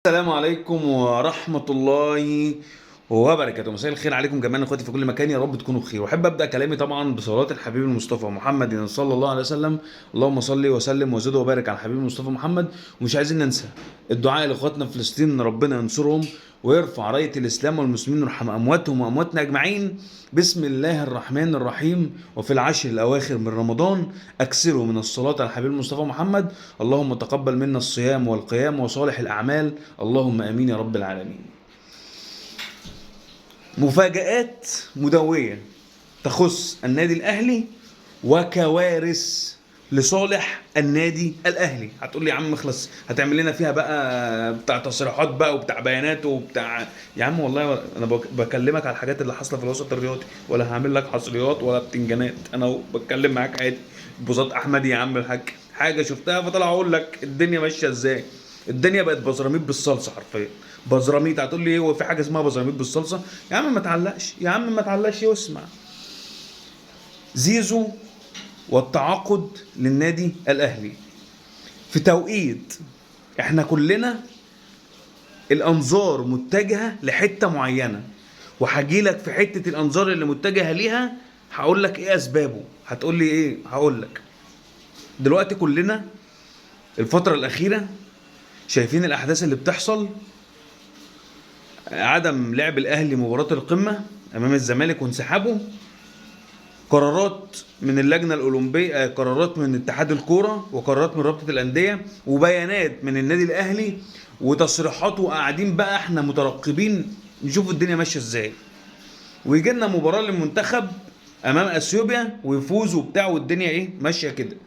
السلام عليكم ورحمة الله وبركاته. مساء الخير عليكم جميعا اخواتي في كل مكان، يا رب تكونوا بخير. واحب ابدا كلامي طبعا بصلاه الحبيب المصطفى محمد صلى الله عليه وسلم. اللهم صل وسلم وزد وبارك على الحبيب المصطفى محمد. ومش عايزين ننسى الدعاء لاخواتنا في فلسطين، ان ربنا ينصرهم ويرفع رايه الاسلام والمسلمين ويرحم امواتهم وامواتنا اجمعين. بسم الله الرحمن الرحيم. وفي العشر الاواخر من رمضان اكثروا من الصلاه على الحبيب المصطفى محمد. اللهم تقبل منا الصيام والقيام وصالح الاعمال، اللهم امين يا رب العالمين. مفاجآت مدوية تخص النادي الأهلي وكوارث لصالح النادي الأهلي. هتقول لي يا عم اخلص، هتعمل لنا فيها بقى بتاع تصريحات بقى وبتاع بيانات وبتاع. يا عم والله انا بكلمك على الحاجات اللي حاصله في الوسط الرياضي، ولا هعمل لك حصريات ولا بتنجانات. انا اهو بتكلم معاك عادي ببساطة احمد يا عم الحاج. حاجه شفتها فطلع اقول لك الدنيا ماشيه ازاي. الدنيا بقت بزراميط بالصلصه حرفيا. بزراميط. هتقول لي ايه، هو في حاجه اسمها بزراميط بالصلصه؟ يا عم ما تعلقش، يا عم ما تعلقش واسمع. زيزو والتعاقد للنادي الاهلي في توقيت احنا كلنا الانظار متجهه لحته معينه، وهجي لك في حته الانظار اللي متجهه ليها هقول لك ايه اسبابه. هتقول لي ايه؟ هقول لك. دلوقتي كلنا الفتره الاخيره شايفين الاحداث اللي بتحصل. عدم لعب الاهلي مباراه القمه امام الزمالك وانسحابه، قرارات من اللجنه الاولمبيه، قرارات من اتحاد الكوره، وقرارات من رابطه الانديه، وبيانات من النادي الاهلي وتصريحات. وقاعدين بقى احنا مترقبين نشوف الدنيا ماشيه ازاي. ويجي لنا مباراه للمنتخب امام اثيوبيا ويفوز وبتاع، والدنيا ايه ماشيه كده.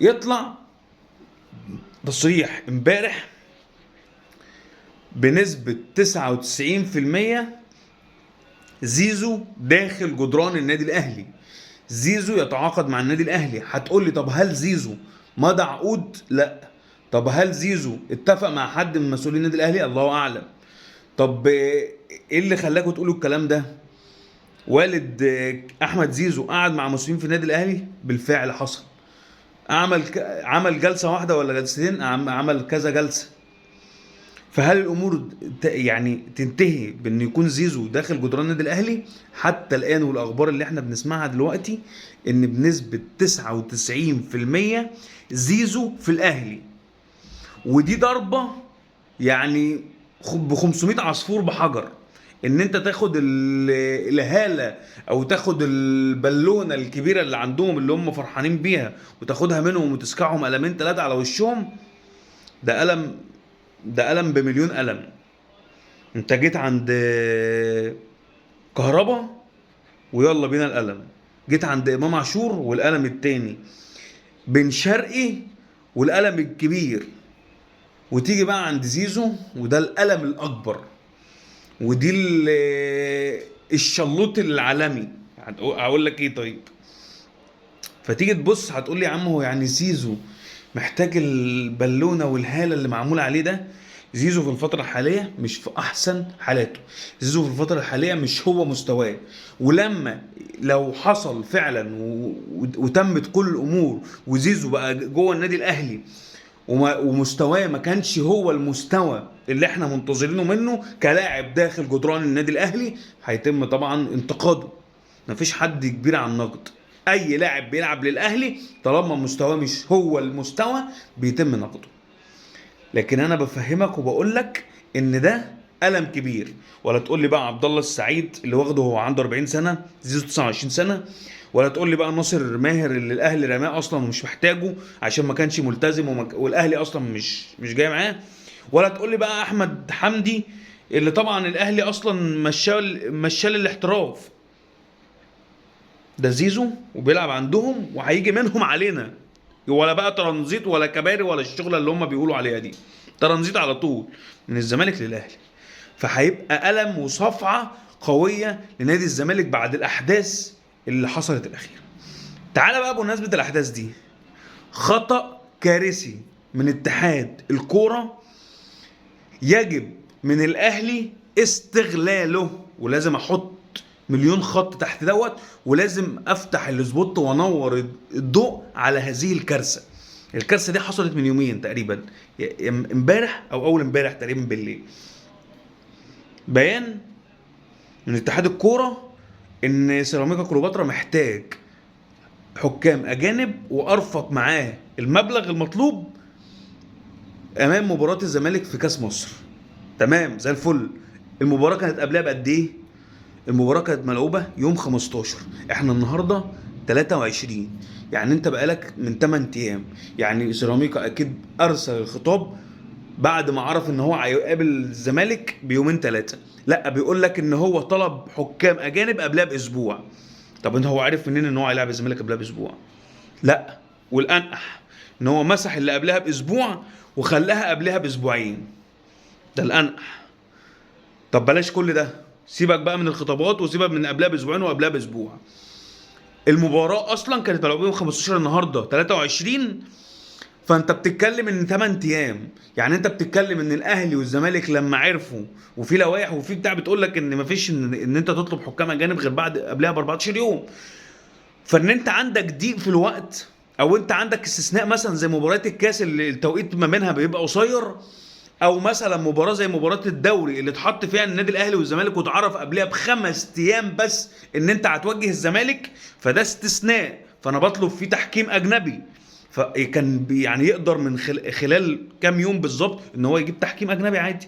يطلع تصريح امبارح بنسبه 99% زيزو داخل جدران النادي الاهلي. زيزو يتعاقد مع النادي الاهلي. هتقول لي طب هل زيزو مضى عقود؟ لا. طب هل زيزو اتفق مع حد من مسؤولين النادي الاهلي؟ الله اعلم. طب ايه اللي خلاكوا تقولوا الكلام ده؟ والد احمد زيزو قعد مع مسؤولين في النادي الاهلي؟ بالفعل حصل. عمل جلسه واحده ولا جلستين؟ عمل كذا جلسه. فهل الامور يعني تنتهي بان يكون زيزو داخل جدران النادي الاهلي؟ حتى الان والاخبار اللي احنا بنسمعها دلوقتي ان بنسبه 99% زيزو في الاهلي. ودي ضربه يعني ب 500 عصفور بحجر. ان انت تاخد الهاله او تاخد البالونه الكبيره اللي عندهم اللي هم فرحانين بيها وتاخدها منهم وتسكعهم قلمين ثلاثه على وشهم. ده قلم، ده قلم بمليون قلم. انت جيت عند كهربا ويلا بينا القلم. جيت عند امام عاشور والقلم التاني. بن شرقي والقلم الكبير. وتيجي بقى عند زيزو وده القلم الاكبر. ودي الشلوط العالمي. هقول لك ايه طيب؟ فتيجي تبص هتقول لي يا عم هو يعني زيزو محتاج البالونه والهاله اللي معمول عليه ده؟ زيزو في الفترة الحالية مش في أحسن حالاته. زيزو في الفترة الحالية مش هو مستواه. ولما لو حصل فعلا وتمت كل الأمور وزيزو بقى جوه النادي الأهلي ومستواه ما كانش هو المستوى اللي احنا منتظرينه منه كلاعب داخل جدران النادي الأهلي، هيتم طبعا انتقاده. مفيش حد كبير عن النقد. اي لاعب بيلعب للاهلي طالما مستواه مش هو المستوى بيتم نقده. لكن انا بفهمك وبقول لك ان ده ألم كبير. ولا تقول لي بقى عبد الله السعيد اللي واخده هو عنده 40 سنه، زيزو 29 سنه. ولا تقول لي بقى ناصر ماهر اللي الاهلي رماه اصلا ومش محتاجه عشان ما كانش ملتزم والاهلي اصلا مش جاي معاه. ولا تقول لي بقى احمد حمدي اللي طبعا الاهلي اصلا مشاه للاحتراف. ده زيزو وبيلعب عندهم وهيجي منهم علينا. ولا بقى ترانزيت ولا كباري ولا الشغله اللي هم بيقولوا عليها دي. ترانزيت على طول من الزمالك للاهلي. فهيبقى ألم وصفعه قويه لنادي الزمالك بعد الاحداث اللي حصلت الاخيره. تعالى بقى بمناسبه الاحداث دي، خطأ كارثي من اتحاد الكوره يجب من الاهلي استغلاله. ولازم احط مليون خط تحت دوت، ولازم افتح السبوت وانور الضوء على هذه الكارثه. الكارثه دي حصلت من يومين تقريبا، امبارح او اول امبارح تقريبا بالليل، بيان من اتحاد الكوره ان سيراميكا كليوباترا محتاج حكام اجانب وارفق معاه المبلغ المطلوب امام مباراه الزمالك في كاس مصر. تمام زي الفل. المباراه كانت قبلها بقد ايه؟ المباراه كانت ملعوبه يوم 15، احنا النهارده 23، يعني انت بقالك من 8 ايام. يعني سيراميكا اكيد ارسل الخطاب بعد ما عرف ان هو هيقابل الزمالك بيومين ثلاثه، لا بيقول لك ان هو طلب حكام اجانب قبلها باسبوع. طب انت هو عارف منين ان هو هيلاعب الزمالك قبلها باسبوع؟ لا، والانقح ان هو مسح اللي قبلها باسبوع وخلاها قبلها باسبوعين، ده الانقح. طب بلاش كل ده، سيبك بقى من الخطابات وسيبك من قبلها باسبوعين وقبلها باسبوع. المباراه اصلا كانت ملعوبه يوم 15، النهارده 23، فانت بتتكلم ان 8 ايام. يعني انت بتتكلم ان الاهلي والزمالك لما عرفوا، وفي لوائح وفي بتاع بتقول لك ان مفيش ان انت تطلب حكام اجانب غير بعد قبلها ب 14 يوم. فان انت عندك ضيق في الوقت، او انت عندك استثناء مثلا زي مباريات الكاس اللي التوقيت ما بينها بيبقى قصير، او مثلا مباراه زي مباراه الدوري اللي اتحط فيها النادي الاهلي والزمالك واتعرف قبلها ب5 ايام بس ان انت هتواجه الزمالك، فده استثناء، فانا بطلب فيه تحكيم اجنبي. فكان يعني يقدر من خلال كام يوم بالظبط ان هو يجيب تحكيم اجنبي عادي.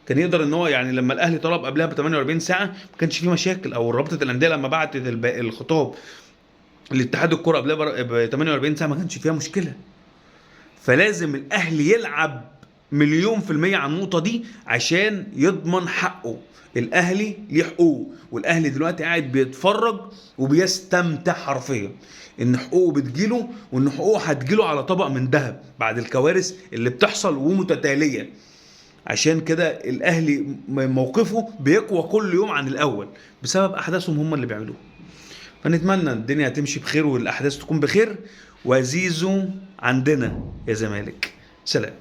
كان يقدر ان هو يعني لما الاهلي طلب قبلها ب 48 ساعه ما كانش فيه مشاكل، او رابطه الانديه لما بعتت الخطاب الاتحاد الكره قبلها ب 48 ساعه ما كانش فيها مشكله. فلازم الاهلي يلعب مليون في المية على النقطة دي عشان يضمن حقه. الاهلي ليه حقوق، والاهلي دلوقتي قاعد بيتفرج وبيستمتع حرفيا ان حقوقه بتجيله، وان حقوقه هتجيله على طبق من ذهب بعد الكوارث اللي بتحصل ومتتالية. عشان كده الاهلي موقفه بيقوى كل يوم عن الاول بسبب احداثهم هم اللي بيعملوها. فنتمنى الدنيا تمشي بخير والاحداث تكون بخير، وزيزو عندنا يا زمالك. سلام.